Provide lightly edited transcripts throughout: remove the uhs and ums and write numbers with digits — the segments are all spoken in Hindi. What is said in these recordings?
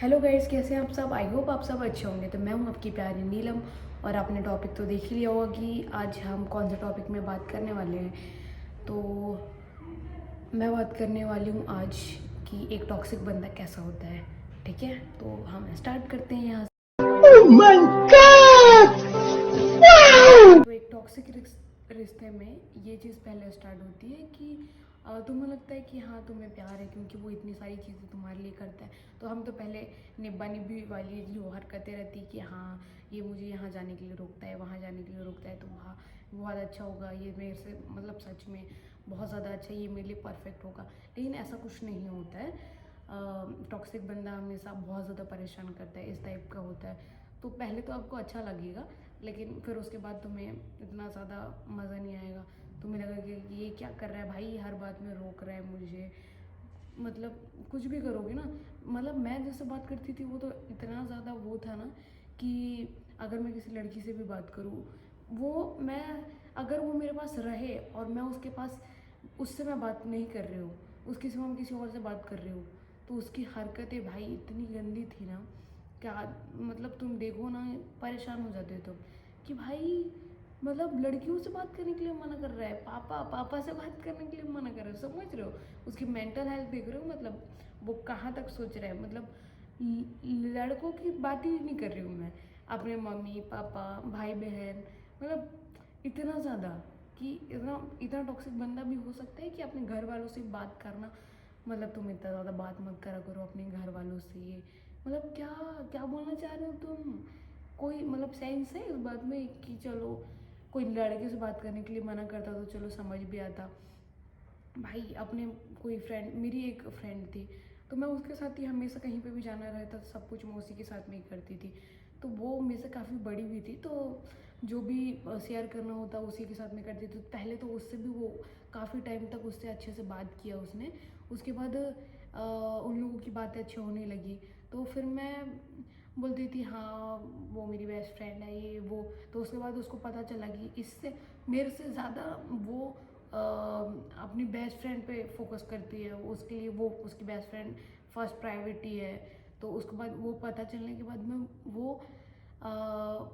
हेलो गाइस, कैसे हैं आप सब। आई होप आप सब अच्छे होंगे। तो मैं हूं आपकी प्यारी नीलम और आपने टॉपिक तो देख ही लिया होगा कि आज हम कौन से टॉपिक में बात करने वाले हैं। तो मैं बात करने वाली हूं आज कि एक टॉक्सिक बंदा कैसा होता है। ठीक है, तो हम स्टार्ट करते हैं यहाँ से। Oh my God! Wow! तो एक टॉक्सिक रिश्ते में ये चीज़ पहले स्टार्ट होती है कि तुम्हें लगता है कि हाँ तुम्हें प्यार है क्योंकि वो इतनी सारी चीज़ें तुम्हारे लिए करता है। तो हम तो पहले निब्बा निब्बी वाली जो हरकतें रहती कि हाँ ये मुझे यहाँ जाने के लिए रोकता है, वहाँ जाने के लिए रोकता है, तो वहाँ बहुत अच्छा होगा, ये मेरे से मतलब सच में बहुत ज़्यादा अच्छा, ये मेरे लिए परफेक्ट होगा। लेकिन ऐसा कुछ नहीं होता है। टॉक्सिक बंदा हमेशा बहुत ज़्यादा परेशान करता है, इस टाइप का होता है। तो पहले तो आपको अच्छा लगेगा, लेकिन फिर उसके बाद तुम्हें इतना ज़्यादा मज़ा नहीं आएगा। तुम्हें लगेगा कि ये क्या कर रहा है भाई, हर बात में रोक रहा है मुझे। मतलब कुछ भी करोगे ना, मतलब मैं जैसे बात करती थी वो तो इतना ज़्यादा वो था ना कि अगर मैं किसी लड़की से भी बात करूँ, वो मैं अगर वो मेरे पास रहे और मैं उसके पास उससे मैं बात नहीं कर रही हूँ, उसके सिवा मैं किसी और से बात कर रही हूँ, तो उसकी हरकतें भाई इतनी गंदी थी ना, क्या मतलब तुम देखो ना परेशान हो जाते हो तुम कि भाई मतलब लड़कियों से बात करने के लिए मना कर रहा है, पापा पापा से बात करने के लिए मना कर रहा है। समझ रहे हो उसकी मेंटल हेल्थ देख रहे हो, मतलब वो कहाँ तक सोच रहा है। मतलब लड़कों की बात ही नहीं कर रही हूँ मैं, अपने मम्मी पापा भाई बहन, मतलब इतना ज़्यादा कि इतना इतना टॉक्सिक बंदा भी हो सकता है कि अपने घर वालों से बात करना, मतलब तुम इतना ज़्यादा बात मत करा करो अपने घर वालों से। ये मतलब क्या क्या बोलना चाह रहे हो तुम। कोई मतलब सेंस है इस बात में कि चलो कोई लड़के से बात करने के लिए मना करता तो चलो समझ भी आता। भाई अपने कोई फ्रेंड, मेरी एक फ्रेंड थी, तो मैं उसके साथ ही हमेशा कहीं पे भी जाना रहता, सब कुछ मैं उसी के साथ में ही करती थी। तो वो मेरे से काफ़ी बड़ी भी थी, तो जो भी शेयर करना होता उसी के साथ में करती थी। पहले तो उससे भी वो काफ़ी टाइम तक उससे अच्छे से बात किया उसने। उसके बाद उन लोगों की बातें अच्छी होने लगी, तो फिर मैं बोलती थी हाँ वो मेरी बेस्ट फ्रेंड है ये वो। तो उसके बाद उसको पता चला कि इससे मेरे से ज़्यादा वो अपनी बेस्ट फ्रेंड पे फोकस करती है, उसके लिए वो उसकी बेस्ट फ्रेंड फर्स्ट प्रायोरिटी है। तो उसके बाद वो पता चलने के बाद में वो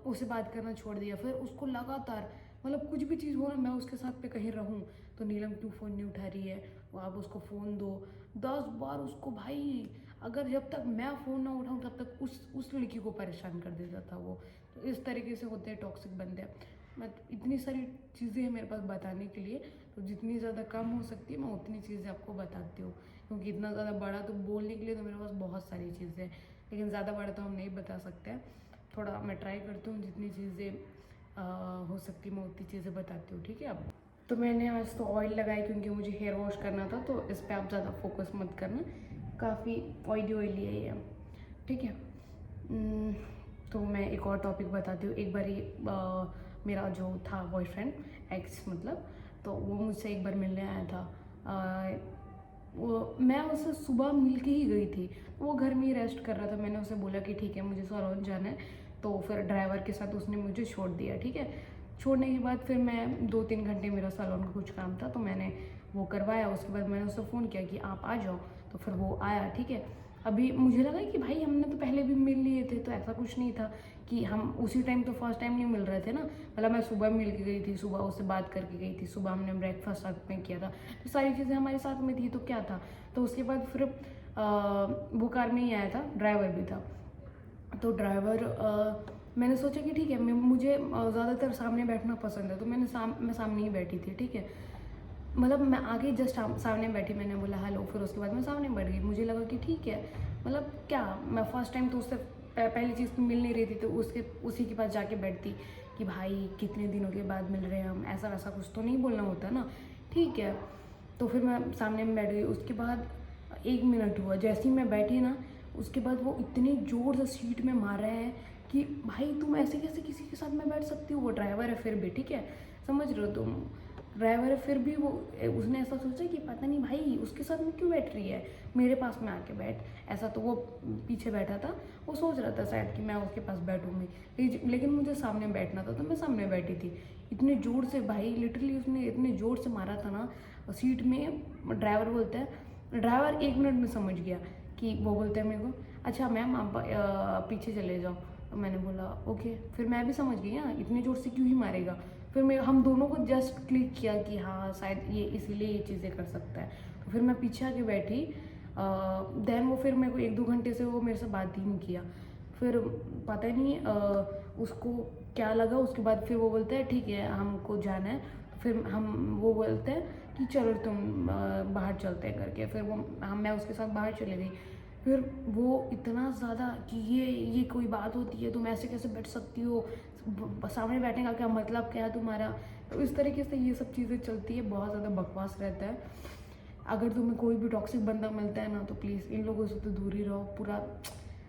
उससे बात करना छोड़ दिया। फिर उसको लगातार मतलब कुछ भी चीज़ हो ना, मैं उसके साथ पे कहीं रहूँ तो नीलम क्यों फ़ोन नहीं उठा रही है, वो आप उसको फ़ोन दो। 10 बार उसको भाई, अगर जब तक मैं फ़ोन ना उठाऊँ तब तक उस लड़की को परेशान कर देता था वो। तो इस तरीके से होते हैं टॉक्सिक बंदे। मैं इतनी सारी चीज़ें हैं मेरे पास बताने के लिए, तो जितनी ज़्यादा कम हो सकती है मैं उतनी चीज़ें आपको बताती हूँ, क्योंकि इतना ज़्यादा बड़ा तो बोलने के लिए तो मेरे पास बहुत सारी चीज़ें हैं, लेकिन ज़्यादा बड़ा तो हम नहीं बता सकते हैं। थोड़ा मैं ट्राई करती हूँ जितनी चीज़ें हो सकती मैं उतनी चीज़ें बताती हूँ। ठीक है। अब तो मैंने आज तो ऑयल लगाया क्योंकि मुझे हेयर वॉश करना था, तो इस पर आप ज़्यादा फोकस मत करना, काफ़ी ऑयली ऑयली है ये। ठीक है। तो मैं एक और टॉपिक बताती हूँ। एक बार मेरा जो था बॉयफ्रेंड, एक्स मतलब, तो वो मुझसे एक बार मिलने आया था। वो मैं उससे सुबह मिल के ही गई थी, वो घर में ही रेस्ट कर रहा था। मैंने उसे बोला कि ठीक है मुझे सलोन जाना है, तो फिर ड्राइवर के साथ उसने मुझे छोड़ दिया। ठीक है। छोड़ने के बाद फिर मैं 2-3 घंटे, मेरा सलोन का कुछ काम था तो मैंने वो करवाया। उसके बाद मैंने उससे फ़ोन किया कि आप आ जाओ, तो फिर वो आया। ठीक है। अभी मुझे लगा कि भाई हमने तो पहले भी मिल लिए थे, तो ऐसा कुछ नहीं था कि हम उसी टाइम तो फर्स्ट टाइम नहीं मिल रहे थे ना। मतलब मैं सुबह मिल के गई थी, सुबह उससे बात करके गई थी, सुबह हमने ब्रेकफास्ट साथ में किया था, तो सारी चीज़ें हमारे साथ में थी, तो क्या था। तो उसके बाद फिर वो कार में ही आया था, ड्राइवर भी था। तो ड्राइवर मैंने सोचा कि ठीक है, मुझे ज़्यादातर सामने बैठना पसंद है, तो मैं सामने ही बैठी थी। ठीक है। मतलब मैं आगे जस्ट सामने बैठी, मैंने बोला हेलो, फिर उसके बाद मैं सामने बैठ गई। मुझे लगा कि ठीक है, मतलब क्या, मैं फर्स्ट टाइम तो उससे पहली चीज़ तो मिल नहीं रही थी, तो उसी के पास जाके बैठती कि भाई कितने दिनों के बाद मिल रहे हैं हम, ऐसा वैसा कुछ तो नहीं बोलना होता ना। ठीक है। तो फिर मैं सामने में बैठ गई। उसके बाद 1 मिनट हुआ, जैसे ही मैं बैठी ना, उसके बाद वो इतनी ज़ोर से सीट में मार रहे हैं कि भाई तुम ऐसे कैसे किसी के साथ में बैठ सकती हो, वो ड्राइवर है फिर भी। ठीक है। समझ रहे हो तुम, ड्राइवर है फिर भी वो, उसने ऐसा सोचा कि पता नहीं भाई उसके साथ में क्यों बैठ रही है, मेरे पास में आके बैठ। ऐसा तो वो पीछे बैठा था, वो सोच रहा था शायद कि मैं उसके पास बैठूंगी, लेकिन मुझे सामने बैठना था, तो मैं सामने बैठी थी। इतने ज़ोर से भाई, लिटरली उसने इतने ज़ोर से मारा था ना सीट में। ड्राइवर बोलता है, ड्राइवर 1 मिनट में समझ गया कि वो बोलता है मेरे को, अच्छा मैम आप पीछे चले जाओ। तो मैंने बोला ओके। फिर मैं भी समझ गई ना इतनी ज़ोर से क्यों ही मारेगा। फिर मैं हम दोनों को जस्ट क्लिक किया कि हाँ शायद ये इसीलिए ये चीज़ें कर सकता है। तो फिर मैं पीछे आके बैठी। देन वो फिर मेरे को 1-2 घंटे से वो मेरे से बात ही नहीं किया। फिर पता नहीं उसको क्या लगा। उसके बाद फिर वो बोलता है ठीक है हमको जाना है। फिर वो बोलते हैं कि चलो तुम बाहर चलते हैं करके। फिर मैं उसके साथ बाहर चले गई। फिर वो इतना ज़्यादा कि ये कोई बात होती है, तुम ऐसे कैसे बैठ सकती हो, सामने बैठने का क्या मतलब क्या है तुम्हारा। तो इस तरीके से ये सब चीज़ें चलती है, बहुत ज़्यादा बकवास रहता है। अगर तुम्हें कोई भी टॉक्सिक बंदा मिलता है ना तो प्लीज़ इन लोगों से तो दूर ही रहो। पूरा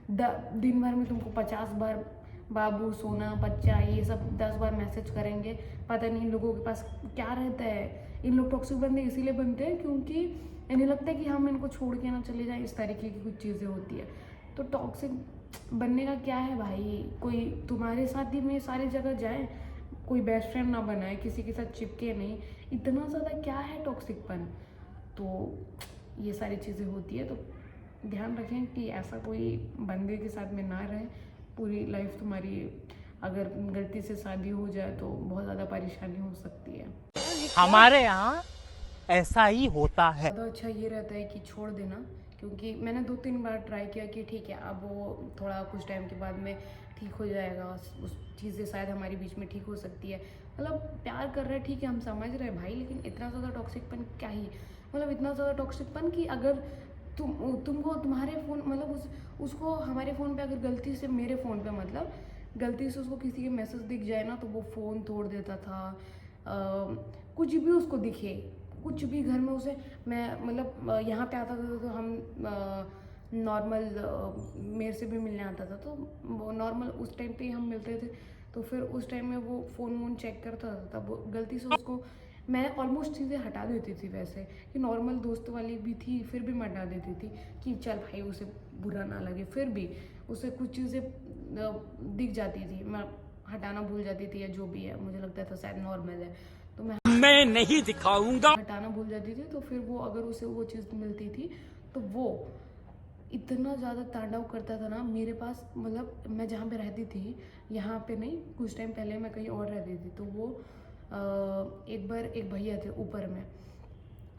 दिन भर में तुमको 50 बार बाबू सोना बच्चा ये सब 10 बार मैसेज करेंगे। पता नहीं इन लोगों के पास क्या रहता है। इन लोग टॉक्सिक बंदे इसीलिए बनते हैं क्योंकि इन्हें लगता है कि हम इनको छोड़ के ना चले जाएं। इस तरीके की कुछ चीज़ें होती है। तो टॉक्सिक बनने का क्या है भाई, कोई तुम्हारे साथ ही में सारी जगह जाए, कोई बेस्ट फ्रेंड ना बनाए, किसी के साथ चिपके नहीं। इतना ज़्यादा क्या है टॉक्सिकपन। तो ये सारी चीज़ें होती है। तो ध्यान रखें कि ऐसा कोई बंदे के साथ में ना रहे। पूरी लाइफ तुम्हारी अगर गलती से शादी हो जाए तो बहुत ज़्यादा परेशानी हो सकती है। हमारे यहाँ ऐसा ही होता है। ज़्यादा अच्छा ये रहता है कि छोड़ देना। क्योंकि मैंने 2-3 बार ट्राई किया कि ठीक है अब वो थोड़ा कुछ टाइम के बाद में ठीक हो जाएगा, उस चीज़ से शायद हमारे बीच में ठीक हो सकती है। मतलब प्यार कर रहे हैं ठीक है हम समझ रहे हैं भाई, लेकिन इतना ज़्यादा टॉक्सिकपन क्या ही, मतलब इतना ज़्यादा टॉक्सिकपन कि अगर तुमको तुम्हारे फ़ोन मतलब उसको हमारे फ़ोन पे अगर गलती से मेरे फ़ोन पे मतलब गलती से उसको किसी के मैसेज दिख जाए ना तो वो फ़ोन तोड़ देता था। कुछ भी उसको दिखे, कुछ भी घर में उसे मैं मतलब यहाँ पे आता था तो हम नॉर्मल मेरे से भी मिलने आता था तो वो नॉर्मल उस टाइम पे हम मिलते थे। तो फिर उस टाइम में वो फ़ोन वोन चेक करता था तब गलती से उसको मैं ऑलमोस्ट चीज़ें हटा देती थी। वैसे कि नॉर्मल दोस्त वाली भी थी फिर भी मैं हटा देती थी कि चल भाई उसे बुरा ना लगे। फिर भी उसे कुछ चीज़ें दिख जाती थी, मैं हटाना भूल जाती थी या जो भी है मुझे लगता था शायद नॉर्मल है तो मैं नहीं दिखाऊंगा। हटाना भूल जाती थी। तो फिर वो अगर उसे वो चीज़ मिलती थी तो वो इतना ज़्यादा तांडव करता था ना मेरे पास। मतलब मैं जहाँ पे रहती थी यहाँ पे नहीं, कुछ टाइम पहले मैं कहीं और रहती थी। तो वो एक बार एक भैया थे ऊपर में,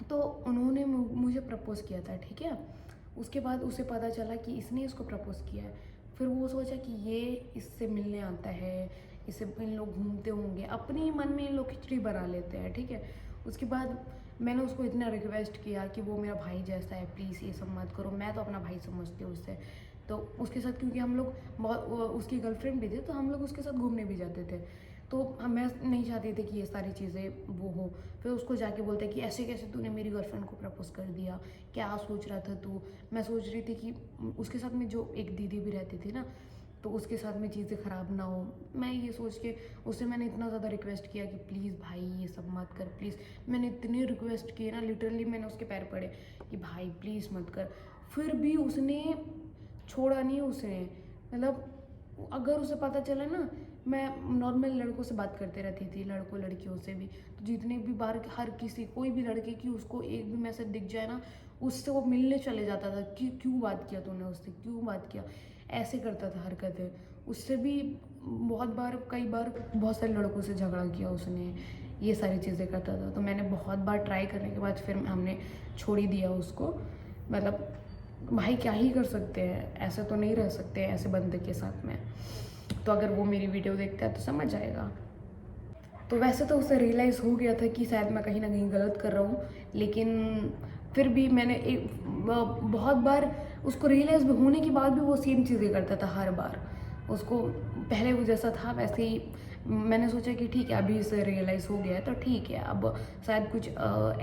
तो उन्होंने मुझे प्रपोज़ किया था ठीक है। उसके बाद उसे पता चला कि इसने इसको प्रपोज़ किया है। फिर वो सोचा कि ये इससे मिलने आता है, इससे इन लोग घूमते होंगे, अपने ही मन में इन लोग खिचड़ी बना लेते हैं ठीक है। उसके बाद मैंने उसको इतना रिक्वेस्ट किया कि वो मेरा भाई जैसा है, प्लीज़ ये सब मत करो, मैं तो अपना भाई समझती हूँ उससे। तो उसके साथ क्योंकि हम लोग बहुत उसकी गर्लफ्रेंड भी थी तो हम लोग उसके साथ घूमने भी जाते थे। तो मैं नहीं चाहती थी कि ये सारी चीज़ें वो हो। फिर उसको जाके बोलते कि ऐसे कैसे तूने मेरी गर्लफ्रेंड को प्रपोज़ कर दिया, क्या सोच रहा था तू। मैं सोच रही थी कि उसके साथ में जो एक दीदी भी रहती थी ना तो उसके साथ में चीज़ें ख़राब ना हो। मैं ये सोच के उससे मैंने इतना ज़्यादा रिक्वेस्ट किया कि प्लीज़ भाई ये सब मत कर प्लीज़। मैंने इतनी रिक्वेस्ट की ना, लिटरली मैंने उसके पैर पड़े कि भाई प्लीज़ मत कर। फिर भी उसने छोड़ा नहीं। उसने मतलब अगर उसे पता चला ना, मैं नॉर्मल लड़कों से बात करते रहती थी, लड़कों लड़कियों से भी। तो जितने भी बार हर किसी कोई भी लड़के की उसको एक भी मैसेज दिख जाए ना उससे वो मिलने चले जाता था कि क्यों बात किया तूने उससे, क्यों बात किया, ऐसे करता था हरकतें। उससे भी बहुत बार कई बार बहुत सारे लड़कों से झगड़ा किया उसने, ये सारी चीज़ें करता था। तो मैंने बहुत बार ट्राई करने के बाद फिर हमने छोड़ ही दिया उसको। मतलब भाई क्या ही कर सकते हैं, ऐसे तो नहीं रह सकते ऐसे बंदे के साथ में। तो अगर वो मेरी वीडियो देखता है तो समझ जाएगा। तो वैसे तो उसे रियलाइज़ हो गया था कि शायद मैं कहीं ना कहीं गलत कर रहा हूँ, लेकिन फिर भी मैंने बहुत बार उसको रियलाइज़ होने के बाद भी वो सेम चीज़ें करता था हर बार। उसको पहले वो जैसा था वैसे ही मैंने सोचा कि ठीक है अभी इसे रियलाइज़ हो गया है तो ठीक है अब शायद कुछ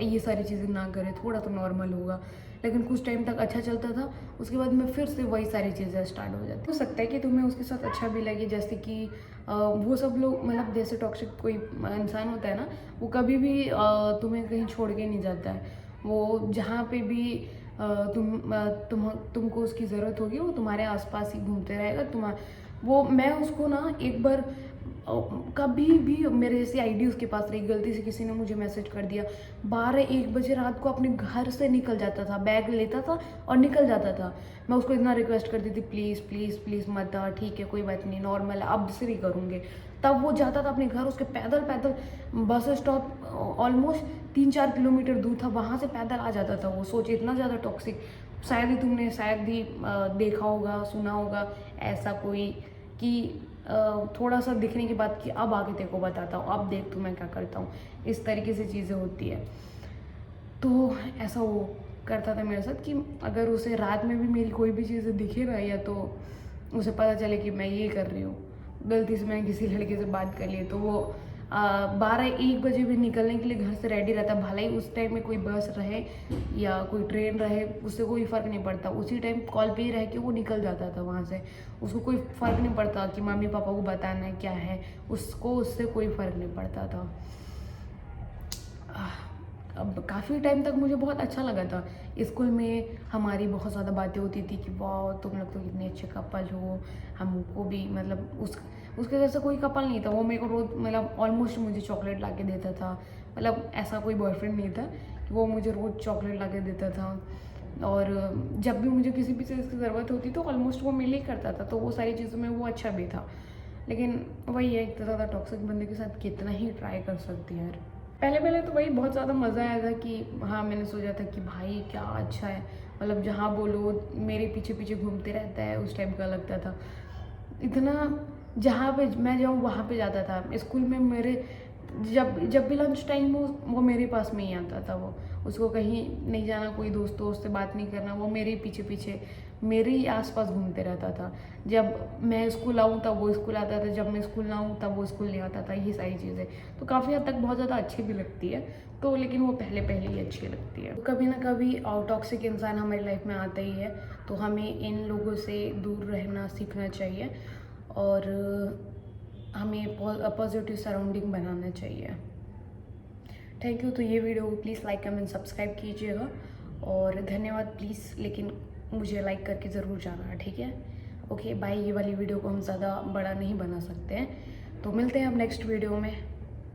ये सारी चीज़ें ना करे, थोड़ा तो नॉर्मल होगा। लेकिन कुछ टाइम तक अच्छा चलता था, उसके बाद में फिर से वही सारी चीज़ें स्टार्ट हो जाती। हो सकता है कि तुम्हें उसके साथ अच्छा भी लगे, जैसे कि वो सब लोग मतलब जैसे टॉक्सिक कोई इंसान होता है ना वो कभी भी तुम्हें कहीं छोड़ के नहीं जाता है। वो जहाँ पे भी तुमको उसकी ज़रूरत होगी वो तुम्हारे आसपास ही घूमते रहेगा। वो मैं उसको ना एक बार कभी भी मेरे जैसी आईडी उसके पास रही, गलती से किसी ने मुझे मैसेज कर दिया, 12-1 बजे रात को अपने घर से निकल जाता था, बैग लेता था और निकल जाता था। मैं उसको इतना रिक्वेस्ट करती थी, प्लीज़ प्लीज़ प्लीज़ मत आ, ठीक है कोई बात नहीं, नॉर्मल है, अब से नहीं करूँगी। तब वो जाता था अपने घर, उसके पैदल पैदल बस स्टॉप ऑलमोस्ट 3-4 किलोमीटर दूर था, वहाँ से पैदल आ जाता था वो। सोच इतना ज़्यादा टॉक्सिक। शायद ही तुमने शायद ही देखा होगा, सुना होगा ऐसा कोई कि थोड़ा सा दिखने के बाद कि अब आके तेरे को बताता हूँ, अब देख तू मैं क्या करता हूँ, इस तरीके से चीज़ें होती है। तो ऐसा वो करता था मेरे साथ कि अगर उसे रात में भी मेरी कोई भी चीज़ दिखे ना, या तो उसे पता चले कि मैं ये कर रही हूँ, गलती से मैंने किसी लड़के से बात कर ली, तो वो 12-1 बजे भी निकलने के लिए घर से रेडी रहता। भले ही उस टाइम में कोई बस रहे या कोई ट्रेन रहे, उससे कोई फ़र्क नहीं पड़ता, उसी टाइम कॉल पे ही रह के वो निकल जाता था वहाँ से। उसको कोई फ़र्क नहीं पड़ता कि मम्मी पापा को बताना है क्या है, उसको उससे कोई फ़र्क नहीं पड़ता था। अब काफ़ी टाइम तक मुझे बहुत अच्छा लगा था। स्कूल में हमारी बहुत ज़्यादा बातें होती थी कि वाह तुम लोग तो कितने अच्छे कपल हो, हमको भी मतलब उसके जैसा कोई कपल नहीं था। वो मेरे को रोज़ मतलब ऑलमोस्ट मुझे चॉकलेट ला के देता था, मतलब ऐसा कोई बॉयफ्रेंड नहीं था कि वो मुझे रोज़ चॉकलेट ला के देता था। और जब भी मुझे किसी भी चीज़ की ज़रूरत होती तो ऑलमोस्ट वो मेरे लिए करता था, तो वो सारी चीज़ों में वो अच्छा भी था। लेकिन वही है, इतना ज़्यादा टॉक्सिक बंदे के साथ कितना ही ट्राई कर सकती है यार। पहले तो वही बहुत ज़्यादा मज़ा आया था कि हाँ, मैंने सोचा था कि भाई क्या अच्छा है, मतलब जहाँ बोलो मेरे पीछे पीछे घूमते रहता है, उस टाइप का लगता था। इतना जहाँ पे मैं जाऊँ वहाँ पे जाता था। स्कूल में मेरे जब भी लंच टाइम हो वो मेरे पास में ही आता था। वो उसको कहीं नहीं जाना, कोई दोस्तों से बात नहीं करना, वो मेरे पीछे पीछे मेरे ही आसपास घूमते रहता था। जब मैं स्कूल आऊँ तब वो स्कूल आता था, जब मैं स्कूल ना आऊँ तब वो स्कूल नहीं आता था। ये सारी चीज़ें तो काफ़ी हद तक बहुत ज़्यादा अच्छी भी लगती है, तो लेकिन वो पहले ही अच्छी लगती है। कभी ना कभी टॉक्सिक इंसान हमारी लाइफ में आता ही है, तो हमें इन लोगों से दूर रहना सीखना चाहिए और हमें पॉजिटिव सराउंडिंग बनाना चाहिए। Thank you. तो ये वीडियो को प्लीज़ लाइक कमेंट सब्सक्राइब कीजिएगा और धन्यवाद प्लीज़, लेकिन मुझे लाइक करके ज़रूर जाना, ठीक है? Okay bye. ये वाली वीडियो को हम ज़्यादा बड़ा नहीं बना सकते हैं, तो मिलते हैं अब नेक्स्ट वीडियो में।